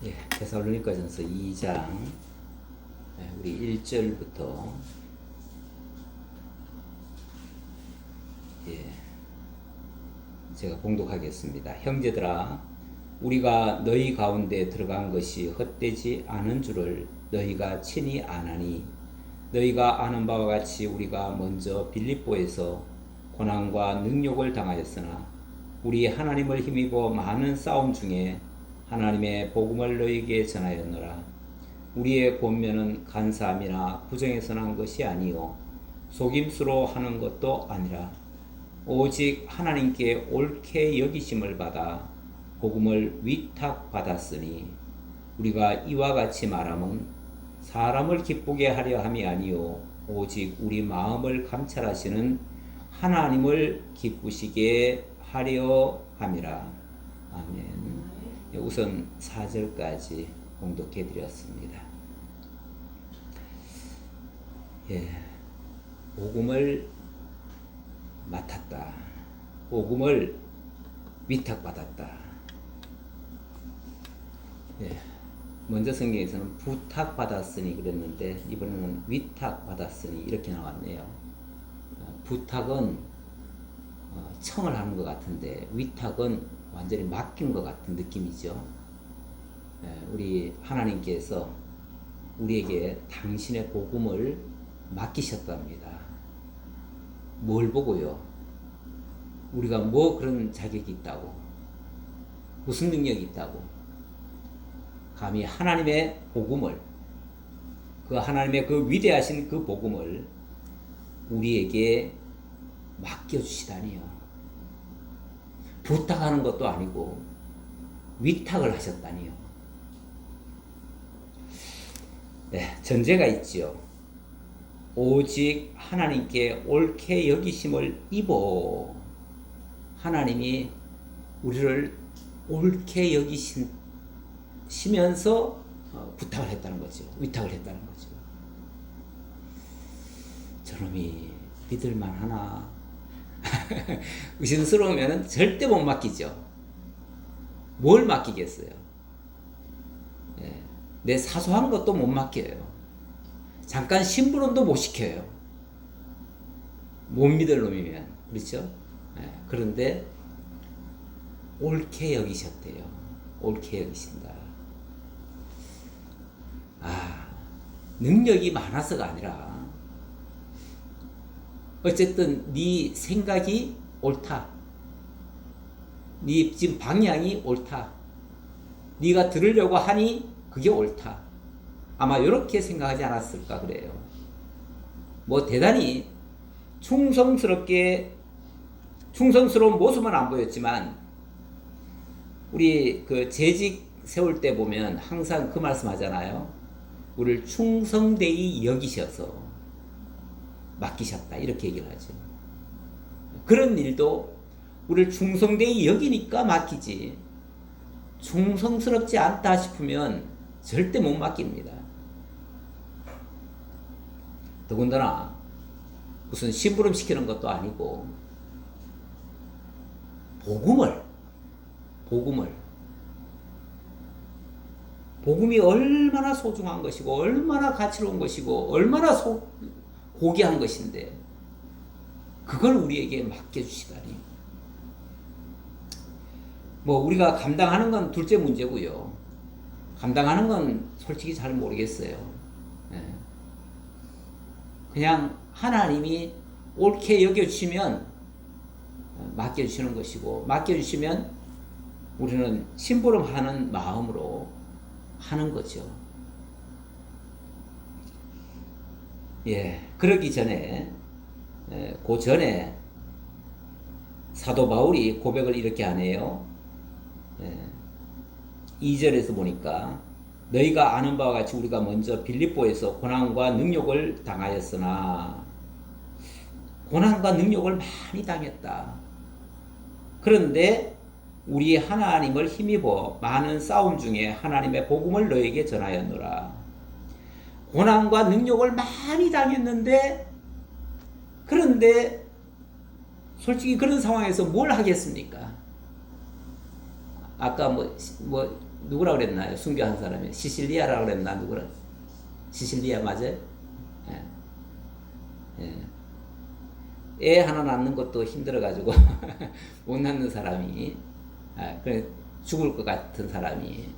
예, 데살로니가전서 2장 우리 1절부터 제가 봉독하겠습니다. 형제들아, 우리가 너희 가운데 들어간 것이 헛되지 않은 줄을 너희가 친히 아나니, 너희가 아는 바와 같이 우리가 먼저 빌립보에서 고난과 능욕을 당하였으나 우리 하나님을 힘입어 많은 싸움 중에 하나님의 복음을 너희에게 전하였노라. 우리의 권면은 간사함이나 부정에서 난 것이 아니요 속임수로 하는 것도 아니라 오직 하나님께 옳게 여기심을 받아 복음을 위탁받았으니, 우리가 이와 같이 말함은 사람을 기쁘게 하려 함이 아니요 오직 우리 마음을 감찰하시는 하나님을 기쁘시게 하려 함이라. 아멘. 우선 4절까지 봉독해 드렸습니다. 복음을 맡았다. 복음을 위탁받았다. 먼저 성경에서는 부탁받았으니 그랬는데 이번에는 위탁받았으니 이렇게 나왔네요. 부탁은 청을 하는 것 같은데 위탁은 완전히 맡긴 것 같은 느낌이죠. 우리 하나님께서 우리에게 당신의 복음을 맡기셨답니다. 뭘 보고요? 우리가 뭐 그런 자격이 있다고? 무슨 능력이 있다고? 감히 하나님의 복음을, 그 하나님의 그 위대하신 그 복음을 우리에게 맡겨주시다니요. 부탁하는 것도 아니고 위탁을 하셨다니요. 전제가 있지요. 오직 하나님께 옳게 여기심을 입어. 하나님이 우리를 옳게 여기시면서 부탁을 했다는 거죠. 위탁을 했다는 거죠. 저놈이 믿을만 하나? 의심스러우면 절대 못 맡기죠. 뭘 맡기겠어요? 내 사소한 것도 못 맡겨요. 잠깐 심부름도 못 시켜요. 못 믿을 놈이면. 그렇죠? 그런데 옳게 여기셨대요. 옳게 여기신다. 능력이 많아서가 아니라 어쨌든 네 생각이 옳다. 네 지금 방향이 옳다. 네가 들으려고 하니 그게 옳다. 아마 이렇게 생각하지 않았을까 그래요. 뭐 대단히 충성스러운 모습은 안 보였지만 우리 그 재직 세울 때 보면 항상 그 말씀 하잖아요. 우리를 충성되이 여기셔서 맡기셨다. 이렇게 얘기를 하죠. 그런 일도 우리를 충성되이 여기니까 맡기지, 충성스럽지 않다 싶으면 절대 못 맡깁니다. 더군다나 무슨 심부름 시키는 것도 아니고 복음이 얼마나 소중한 것이고 얼마나 가치로운 것이고 얼마나 고귀한 것인데 그걸 우리에게 맡겨주시다니. 뭐 우리가 감당하는 건 둘째 문제고요. 감당하는 건 솔직히 잘 모르겠어요. 그냥 하나님이 옳게 여겨주시면 맡겨주시는 것이고, 맡겨주시면 우리는 심부름하는 마음으로 하는 거죠. 그러기 전에, 그 전에 사도 바울이 고백을 이렇게 하네요. 2절에서 보니까 너희가 아는 바와 같이 우리가 먼저 빌립보에서 고난과 능욕을 당하였으나, 고난과 능욕을 많이 당했다. 그런데 우리 하나님을 힘입어 많은 싸움 중에 하나님의 복음을 너에게 전하였노라. 고난과 능욕을 많이 당했는데, 그런데 솔직히 그런 상황에서 뭘 하겠습니까? 아까 누구라 그랬나요? 순교한 사람이 시실리아라 그랬나 누구라? 시실리아 맞아요? 예. 예. 애 하나 낳는 것도 힘들어가지고 못 낳는 사람이 그래 죽을 것 같은 사람이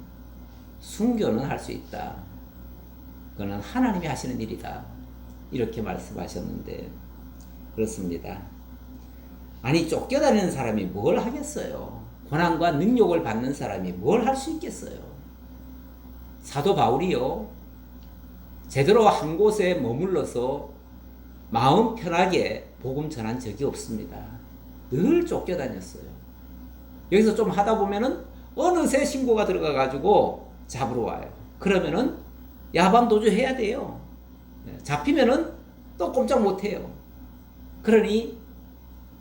순교는 할 수 있다. 그거는 하나님이 하시는 일이다. 이렇게 말씀하셨는데 그렇습니다. 아니 쫓겨다니는 사람이 뭘 하겠어요? 고난과 능력을 받는 사람이 뭘 할 수 있겠어요? 사도 바울이요 제대로 한 곳에 머물러서 마음 편하게 복음 전한 적이 없습니다. 늘 쫓겨다녔어요. 여기서 좀 하다 보면은 어느새 신고가 들어가가지고 잡으러 와요. 그러면은 야반도주 해야 돼요. 잡히면은 또 꼼짝 못해요. 그러니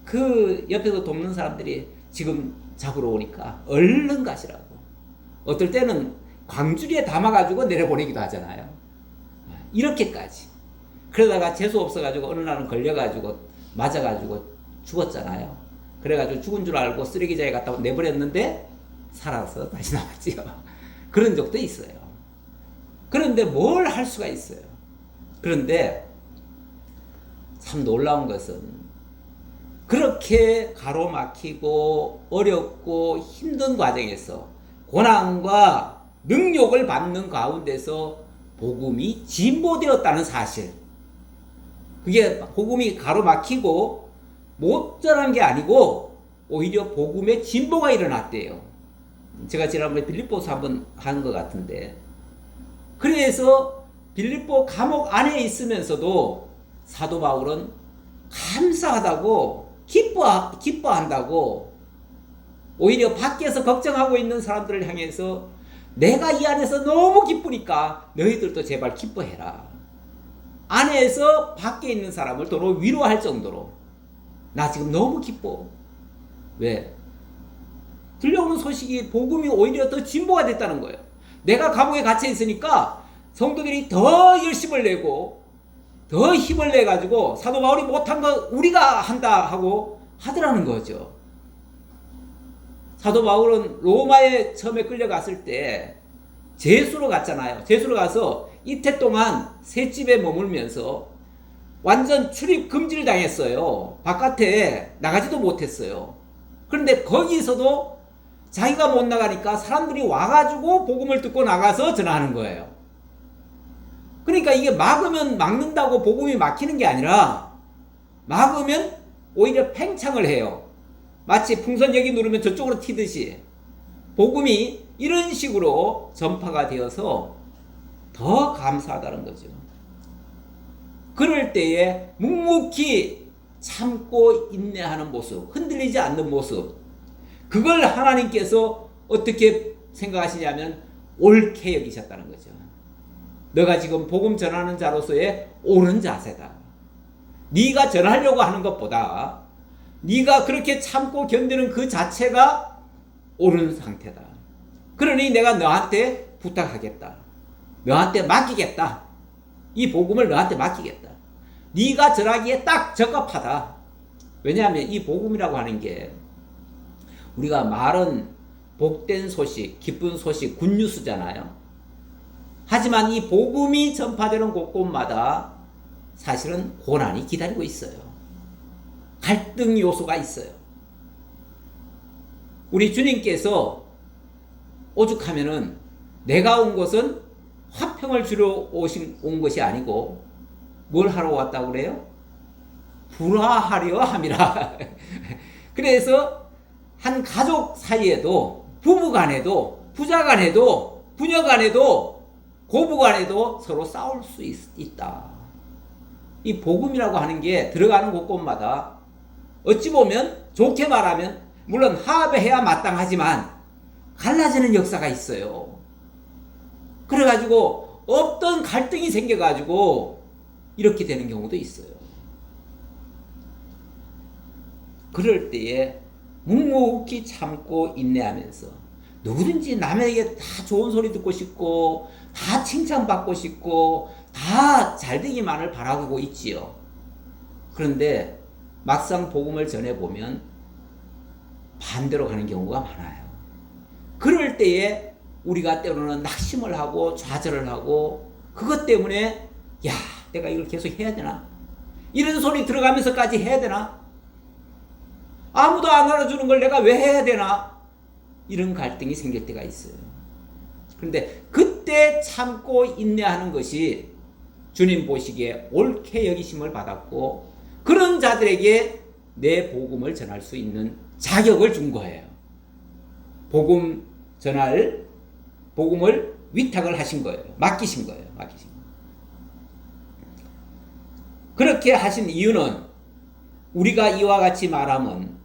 그 옆에서 돕는 사람들이 지금 잡으러 오니까 얼른 가시라고. 어떨 때는 광주리에 담아가지고 내려보내기도 하잖아요. 이렇게까지. 그러다가 재수 없어가지고 어느 날은 걸려가지고 맞아가지고 죽었잖아요. 그래가지고 죽은 줄 알고 쓰레기장에 갖다 내버렸는데 살아서 다시 나왔지요. 그런 적도 있어요. 그런데 뭘 할 수가 있어요. 그런데 참 놀라운 것은 그렇게 가로막히고 어렵고 힘든 과정에서 고난과 능력을 받는 가운데서 복음이 진보되었다는 사실. 그게 복음이 가로막히고 못 전한 게 아니고 오히려 복음의 진보가 일어났대요. 제가 지난번에 빌립보서 한번 한 것 같은데 그래서 빌립보 감옥 안에 있으면서도 사도 바울은 감사하다고 기뻐한다고 오히려 밖에서 걱정하고 있는 사람들을 향해서 내가 이 안에서 너무 기쁘니까 너희들도 제발 기뻐해라. 안에서 밖에 있는 사람을 도로 위로할 정도로 나 지금 너무 기뻐. 왜? 들려오는 소식이 복음이 오히려 더 진보가 됐다는 거예요. 내가 감옥에 갇혀 있으니까 성도들이 더 열심을 내고 더 힘을 내가지고 사도 바울이 못한 거 우리가 한다 하고 하더라는 거죠. 사도 바울은 로마에 처음에 끌려갔을 때 제수로 갔잖아요. 제수로 가서 이태 동안 셋집에 머물면서 완전 출입 금지를 당했어요. 바깥에 나가지도 못했어요. 그런데 거기서도 자기가 못 나가니까 사람들이 와가지고 복음을 듣고 나가서 전하는 거예요. 그러니까 이게 막으면 막는다고 복음이 막히는 게 아니라 막으면 오히려 팽창을 해요. 마치 풍선 여기 누르면 저쪽으로 튀듯이 복음이 이런 식으로 전파가 되어서 더 감사하다는 거죠. 그럴 때에 묵묵히 참고 인내하는 모습, 흔들리지 않는 모습, 그걸 하나님께서 어떻게 생각하시냐면 옳게 여기셨다는 거죠. 너가 지금 복음 전하는 자로서의 옳은 자세다. 네가 전하려고 하는 것보다 네가 그렇게 참고 견디는 그 자체가 옳은 상태다. 그러니 내가 너한테 부탁하겠다. 너한테 맡기겠다. 이 복음을 너한테 맡기겠다. 네가 전하기에 딱 적합하다. 왜냐하면 이 복음이라고 하는 게 우리가 말은 복된 소식, 기쁜 소식, 굿뉴스잖아요. 하지만 이 복음이 전파되는 곳곳마다 사실은 고난이 기다리고 있어요. 갈등 요소가 있어요. 우리 주님께서 오죽하면은 내가 온 것은 화평을 주러 온 것이 아니고 뭘 하러 왔다고 그래요? 불화하려 함이라. 그래서 한 가족 사이에도 부부 간에도 부자 간에도 부녀 간에도 고부 간에도 서로 싸울 수 있다. 이 복음이라고 하는 게 들어가는 곳곳마다 어찌 보면 좋게 말하면 물론 화합해야 마땅하지만 갈라지는 역사가 있어요. 그래가지고 없던 갈등이 생겨가지고 이렇게 되는 경우도 있어요. 그럴 때에 묵묵히 참고 인내하면서 누구든지 남에게 다 좋은 소리 듣고 싶고 다 칭찬받고 싶고 다 잘되기만을 바라고 있지요. 그런데 막상 복음을 전해보면 반대로 가는 경우가 많아요. 그럴 때에 우리가 때로는 낙심을 하고 좌절을 하고 그것 때문에 야, 내가 이걸 계속 해야 되나? 이런 소리 들어가면서까지 해야 되나? 아무도 안 알아주는 걸 내가 왜 해야 되나? 이런 갈등이 생길 때가 있어요. 그런데 그때 참고 인내하는 것이 주님 보시기에 옳게 여기심을 받았고 그런 자들에게 내 복음을 전할 수 있는 자격을 준 거예요. 복음 전할 복음을 위탁을 하신 거예요. 맡기신 거예요. 맡기신 거예요. 그렇게 하신 이유는 우리가 이와 같이 말함은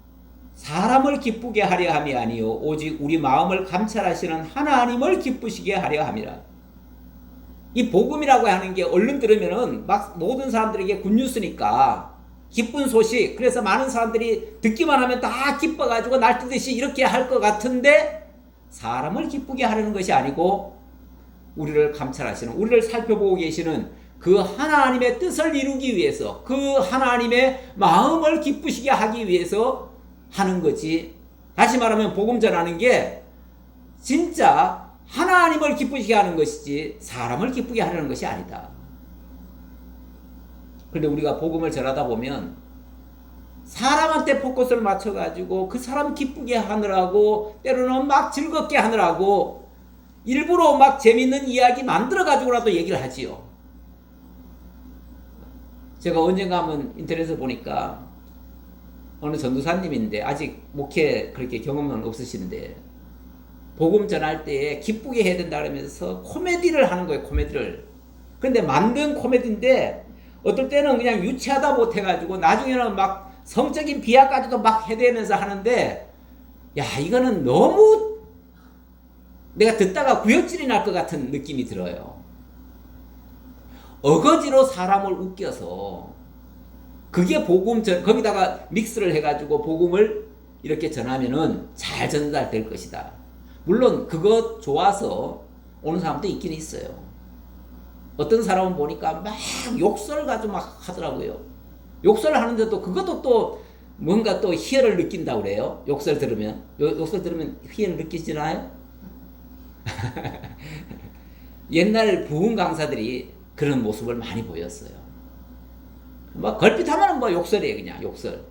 사람을 기쁘게 하려 함이 아니요 오직 우리 마음을 감찰하시는 하나님을 기쁘시게 하려 함이라. 이 복음이라고 하는 게 얼른 들으면은 막 모든 사람들에게 굿뉴스니까 기쁜 소식, 그래서 많은 사람들이 듣기만 하면 다 기뻐가지고 날뛰듯이 이렇게 할 것 같은데 사람을 기쁘게 하려는 것이 아니고 우리를 감찰하시는, 우리를 살펴보고 계시는 그 하나님의 뜻을 이루기 위해서, 그 하나님의 마음을 기쁘시게 하기 위해서 하는 거지. 다시 말하면 복음 전하는 게 진짜 하나님을 기쁘시게 하는 것이지 사람을 기쁘게 하려는 것이 아니다. 그런데 우리가 복음을 전하다 보면 사람한테 포커스를 맞춰가지고 그 사람 기쁘게 하느라고 때로는 막 즐겁게 하느라고 일부러 막 재밌는 이야기 만들어가지고라도 얘기를 하지요. 제가 언젠가 한번 인터넷에서 보니까 어느 전도사님인데 아직 목회 그렇게 경험은 없으신데 복음 전할 때 기쁘게 해야 된다 그러면서 코미디를 하는 거예요. 코미디를. 근데 만든 코미디인데 어떨 때는 그냥 유치하다 못해가지고 나중에는 막 성적인 비하까지도 막 해대면서 하는데 야, 이거는 너무 내가 듣다가 구역질이 날 것 같은 느낌이 들어요. 어거지로 사람을 웃겨서 그게 복음 거기다가 믹스를 해가지고 복음을 이렇게 전하면은 잘 전달될 것이다. 물론 그거 좋아서 오는 사람도 있긴 있어요. 어떤 사람은 보니까 막 욕설 가지고 막 하더라고요. 욕설을 하는데도 그것도 또 뭔가 또 희열을 느낀다고 그래요. 욕설 들으면. 욕설 들으면 희열을 느끼시나요? 옛날 부흥 강사들이 그런 모습을 많이 보였어요. 뭐 걸핏하면 뭐 욕설이에요. 그냥 욕설.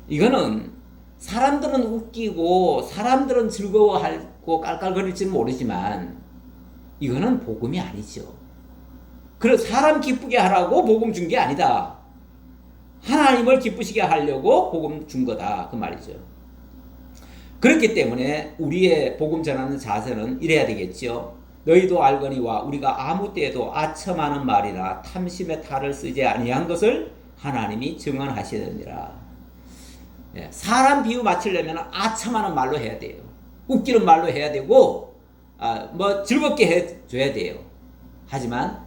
이거는 사람들은 웃기고 사람들은 즐거워하고 깔깔거릴지는 모르지만 이거는 복음이 아니죠. 그래서 사람 기쁘게 하라고 복음 준 게 아니다. 하나님을 기쁘시게 하려고 복음 준 거다. 그 말이죠. 그렇기 때문에 우리의 복음 전하는 자세는 이래야 되겠죠. 너희도 알거니와 우리가 아무 때에도 아첨하는 말이나 탐심의 탈을 쓰지 아니한 것을 하나님이 증언하시느니라. 사람 비유 맞추려면 아첨하는 말로 해야 돼요. 웃기는 말로 해야 되고 뭐 즐겁게 해줘야 돼요. 하지만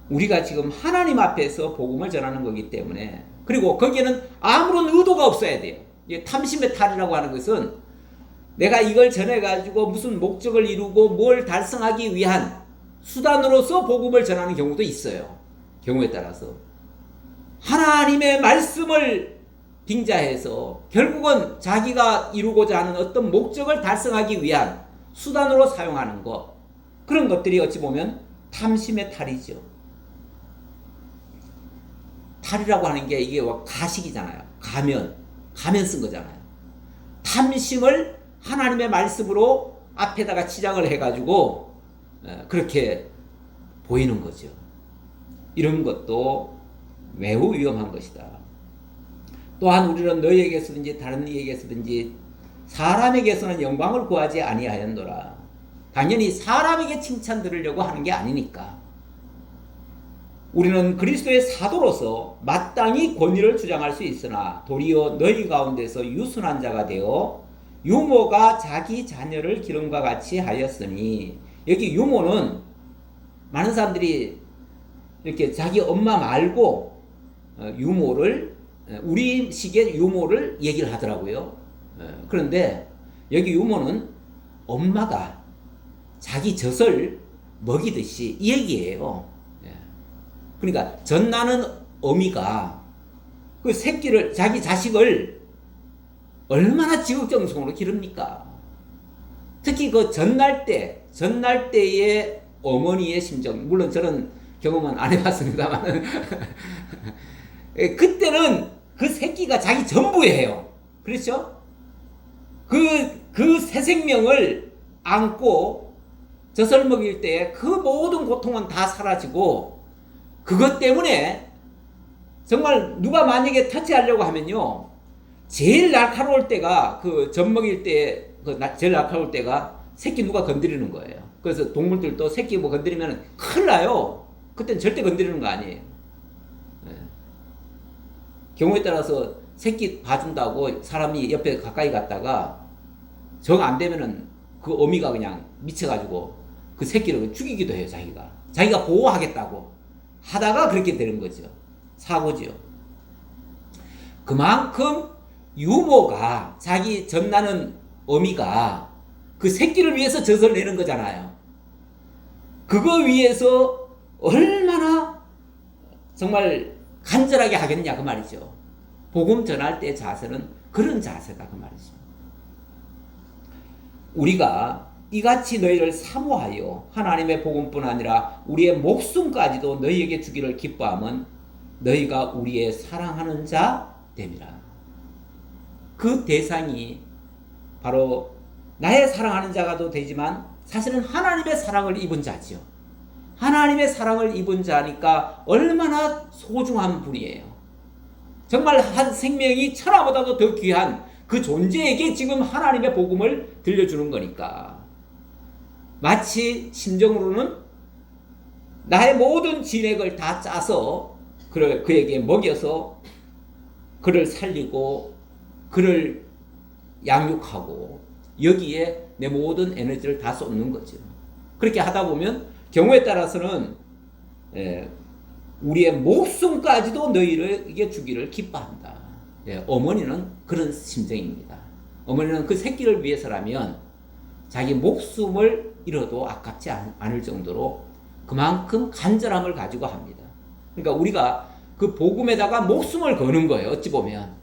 우리가 지금 하나님 앞에서 복음을 전하는 거기 때문에, 그리고 거기에는 아무런 의도가 없어야 돼요. 탐심의 탈이라고 하는 것은 내가 이걸 전해가지고 무슨 목적을 이루고 뭘 달성하기 위한 수단으로서 복음을 전하는 경우도 있어요. 경우에 따라서 하나님의 말씀을 빙자해서 결국은 자기가 이루고자 하는 어떤 목적을 달성하기 위한 수단으로 사용하는 것, 그런 것들이 어찌 보면 탐심의 탈이죠. 탈이라고 하는 게 이게 가식이잖아요. 가면 쓴 거잖아요. 탐심을 하나님의 말씀으로 앞에다가 치장을 해가지고 그렇게 보이는 거죠. 이런 것도 매우 위험한 것이다. 또한 우리는 너희에게서든지 다른 이에게서든지 사람에게서는 영광을 구하지 아니하였노라. 당연히 사람에게 칭찬 들으려고 하는 게 아니니까. 우리는 그리스도의 사도로서 마땅히 권위를 주장할 수 있으나 도리어 너희 가운데서 유순한 자가 되어 유모가 자기 자녀를 기름과 같이 하였으니, 여기 유모는 많은 사람들이 이렇게 자기 엄마 말고 유모를, 우리 식의 유모를 얘기를 하더라고요. 그런데 여기 유모는 엄마가 자기 젖을 먹이듯이 이 얘기예요. 그러니까 젖나는 어미가 그 새끼를, 자기 자식을 얼마나 지극정성으로 기릅니까? 특히 그 전날 때의 어머니의 심정, 물론 저는 경험은 안 해봤습니다만, 그때는 그 새끼가 자기 전부예요. 그렇죠? 그 새 생명을 안고 젖을 먹일 때 그 모든 고통은 다 사라지고, 그것 때문에 정말 누가 만약에 터치하려고 하면요, 제일 날카로울 때가 그 젖 먹일 때, 제일 날카로울 때가 새끼 누가 건드리는 거예요. 그래서 동물들도 새끼 뭐 건드리면 큰일 나요. 그때는 절대 건드리는 거 아니에요. 네. 경우에 따라서 새끼 봐준다고 사람이 옆에 가까이 갔다가 정 안 되면은 그 어미가 그냥 미쳐가지고 그 새끼를 죽이기도 해요. 자기가 보호하겠다고 하다가 그렇게 되는 거죠. 사고죠. 그만큼 유모가, 자기 젖나는 어미가 그 새끼를 위해서 젖을 내는 거잖아요. 그거 위해서 얼마나 정말 간절하게 하겠냐 그 말이죠. 복음 전할 때 자세는 그런 자세다 그 말이죠. 우리가 이같이 너희를 사모하여 하나님의 복음뿐 아니라 우리의 목숨까지도 너희에게 주기를 기뻐함은 너희가 우리의 사랑하는 자 됨이라. 그 대상이 바로 나의 사랑하는 자가도 되지만 사실은 하나님의 사랑을 입은 자지요. 하나님의 사랑을 입은 자니까 얼마나 소중한 분이에요. 정말 한 생명이 천하보다도 더 귀한 그 존재에게 지금 하나님의 복음을 들려주는 거니까. 마치 심정으로는 나의 모든 진액을 다 짜서 그에게 먹여서 그를 살리고 그를 양육하고 여기에 내 모든 에너지를 다 쏟는 거죠. 그렇게 하다 보면 경우에 따라서는 우리의 목숨까지도 너희에게 주기를 기뻐한다. 어머니는 그런 심정입니다. 어머니는 그 새끼를 위해서라면 자기 목숨을 잃어도 아깝지 않을 정도로 그만큼 간절함을 가지고 합니다. 그러니까 우리가 그 복음에다가 목숨을 거는 거예요. 어찌 보면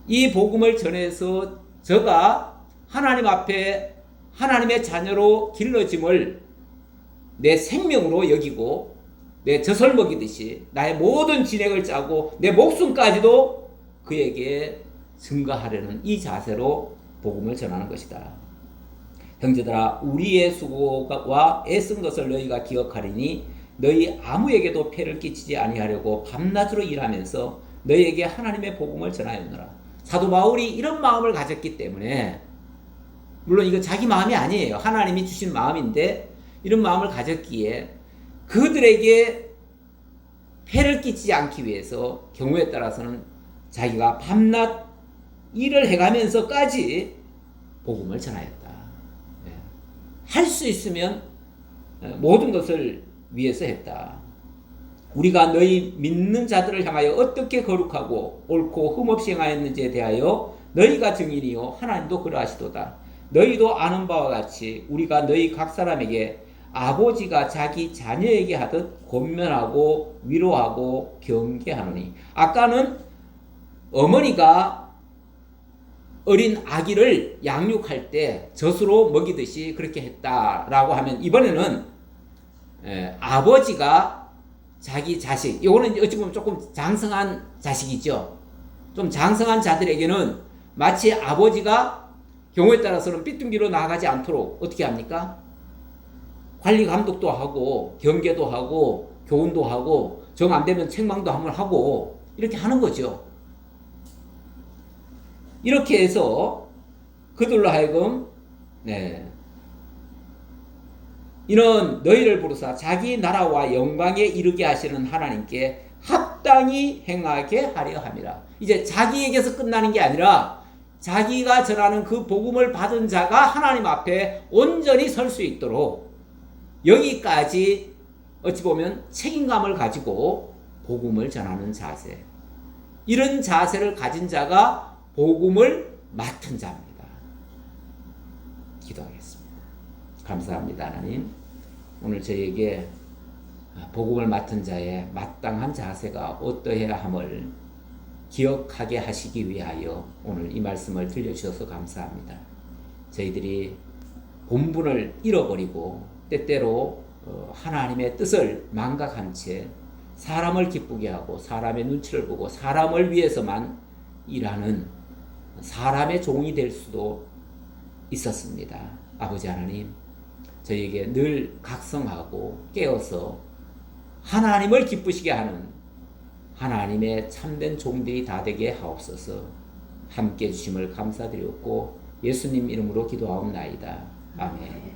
이 복음을 전해서 저가 하나님 앞에 하나님의 자녀로 길러짐을 내 생명으로 여기고 내 젖을 먹이듯이 나의 모든 진액을 짜고 내 목숨까지도 그에게 증거하려는 이 자세로 복음을 전하는 것이다. 형제들아, 우리의 수고와 애쓴 것을 너희가 기억하리니 너희 아무에게도 폐를 끼치지 아니하려고 밤낮으로 일하면서 너희에게 하나님의 복음을 전하였노라. 사도 바울이 이런 마음을 가졌기 때문에, 물론 이거 자기 마음이 아니에요. 하나님이 주신 마음인데 이런 마음을 가졌기에 그들에게 폐를 끼치지 않기 위해서 경우에 따라서는 자기가 밤낮 일을 해가면서까지 복음을 전하였다. 할 수 있으면 모든 것을 위해서 했다. 우리가 너희 믿는 자들을 향하여 어떻게 거룩하고 옳고 흠없이 행하였는지에 대하여 너희가 증인이요 하나님도 그러하시도다. 너희도 아는 바와 같이 우리가 너희 각 사람에게 아버지가 자기 자녀에게 하듯 권면하고 위로하고 경계하노니. 아까는 어머니가 어린 아기를 양육할 때 젖으로 먹이듯이 그렇게 했다라고 하면, 이번에는 아버지가 자기 자식, 이거는 어찌 보면 조금 장성한 자식이죠. 좀 장성한 자들에게는 마치 아버지가 경우에 따라서는 삐뚤기로 나가지 않도록 어떻게 합니까? 관리 감독도 하고 경계도 하고 교훈도 하고 정 안 되면 책망도 한번 하고 이렇게 하는 거죠. 이렇게 해서 그들로 하여금 이는 너희를 부르사 자기 나라와 영광에 이르게 하시는 하나님께 합당히 행하게 하려 함이라. 이제 자기에게서 끝나는 게 아니라 자기가 전하는 그 복음을 받은 자가 하나님 앞에 온전히 설 수 있도록 여기까지 어찌 보면 책임감을 가지고 복음을 전하는 자세, 이런 자세를 가진 자가 복음을 맡은 자입니다. 기도하겠습니다. 감사합니다. 하나님, 오늘 저에게 복음을 맡은 자의 마땅한 자세가 어떠해야 함을 기억하게 하시기 위하여 오늘 이 말씀을 들려주셔서 감사합니다. 저희들이 본분을 잃어버리고 때때로 하나님의 뜻을 망각한 채 사람을 기쁘게 하고 사람의 눈치를 보고 사람을 위해서만 일하는 사람의 종이 될 수도 있었습니다. 아버지 하나님, 저희에게 늘 각성하고 깨어서 하나님을 기쁘시게 하는 하나님의 참된 종들이 다 되게 하옵소서. 함께 해주심을 감사드렸고 예수님 이름으로 기도하옵나이다. 아멘.